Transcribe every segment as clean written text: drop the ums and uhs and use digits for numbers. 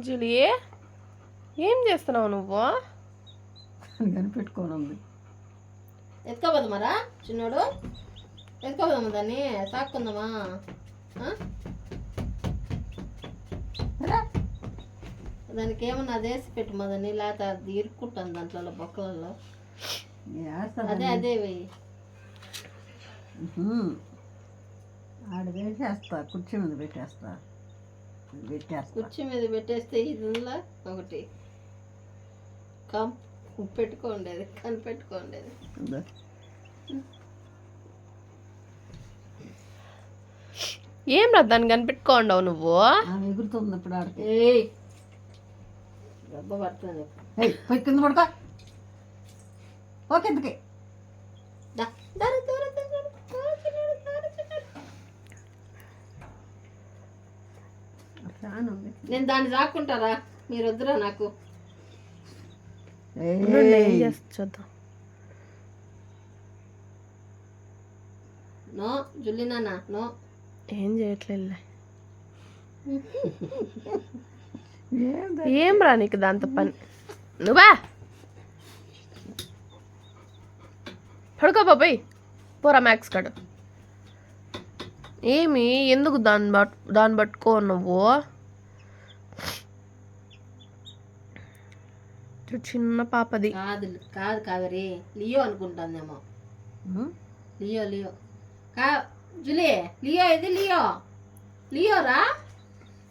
Julie ఏం చేస్తున్నావు నువ్వు? కనిపెట్టుకోనుంది. ఎత్తుకోపోదామరా చిన్నోడు? ఎత్తుకోపోదామా దాన్ని? సాక్కుందామా? దానికి ఏమన్నా అదేసి పెట్టుమా దాన్ని, లేకపోతే అది ఇరుక్కుంటుంది దాంట్లో బొక్కలలో. అదే అదే వెయ్యి. ఆడ వేసేస్తా, కుర్చీ మీద పెట్టేస్తా. కుర్చీ మీద పెట్టేస్తే ఇది ఒకటి పెట్టుకోండేది, కనిపెట్టుకోండేది. ఏం రా దాన్ని కనిపెట్టుకోండవు నువ్వు? ఎగురుతుంది ఇప్పుడు ఆడికి. దెబ్బ పడుతుంది. పోయి కింద పడుకో. ఓకే ఎందుకే నేను దాన్ని దాక్కుంటారా? మీరు వద్దురా నాకు. ఏం చేస్తా నో జుల్లి నాన్న నో. ఏం చేయట్లేదు. ఏం రా నీకు దాంతో పని? నువ్వా పడుకో బాబాయ్, పోరా మ్యాక్స్ కాడు. ఏమి ఎందుకు దాన్ని పట్టుకో నువ్వు? చిన్న పాపది. కాదు కాదు కావేరి, లియో అనుకుంటానేమో. లియో లియో జులే, లియో ఇది లియో. లియో రా,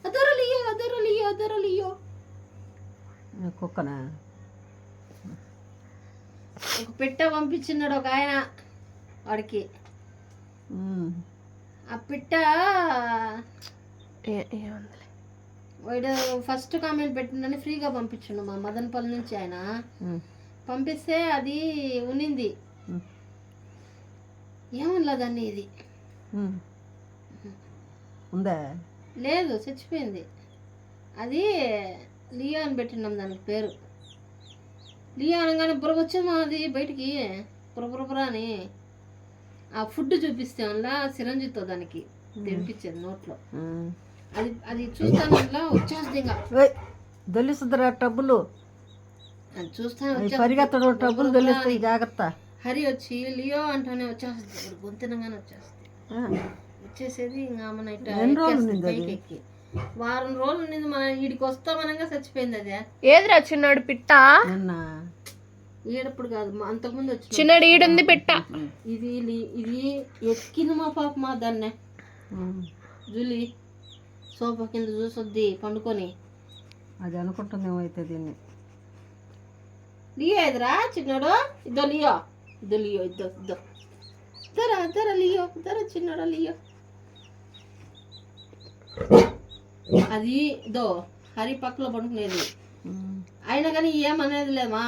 అదరు లియో, అదరు లియో, అదరు లియో. కుక్కనా? ఒక పిట్ట పంపించినాడు ఒక ఆయన వాడికి. ఆ పిట్ట వాడు ఫస్ట్ కామెంట్ పెట్టిందని ఫ్రీగా పంపించిండు మా మదనపల్లి నుంచి ఆయన. పంపిస్తే అది ఉన్నింది, ఏమన్నా దాన్ని ఇది ఉందా? లేదు, చచ్చిపోయింది. అది లియో అని పెట్టినాం దానికి పేరు. లియో అనగానే బుర్ర వచ్చేది అది బయటికి, బుర్ర అని. ఆ ఫుడ్ చూపిస్తే అందులో సిరంజితో దానికి తెంపించేది నోట్లో. అది అది చూస్తాను అందులో వచ్చేస్తుంది. ఇంకా దొల్లిస్తుందిరా టబ్బులు, అది చూస్తాను పరిగెత్తడు, టబ్బులు దొల్లిస్తాయి, జాగ్రత్త. హరి వచ్చి లియో అంటానే వచ్చేస్తుంది, గొంతునగానే వచ్చేసేది. ఇంకా మన పైకి ఎక్కి వారం రోజులు ఉన్నది. మన వీడికి వస్తామనగా చచ్చిపోయింది. అదే ఏదిరా చిన్నాడు పిట్ట? ఈడప్పుడు కాదు, అంతకుముందు వచ్చి చిన్నాడు ఈడుంది పిట్ట. ఇది ఇది ఎక్కింది మా పాప మా దాన్నే. జూలీ సోఫా కింద చూసొద్ది పండుకొని. అది అనుకుంటుందేమో అయితే దీన్ని. లియో ఎదురా చిన్నాడు? ఇద్దో లియో, ఇద్దో లియో, ఇద్దో ఇద్దో ఇద్దరా లియో, ఇద్దరా చిన్నాడు లియో. అది ఇదో హరి పక్కలో పడుకునేది. అయినా కానీ ఏమనేది లేమా.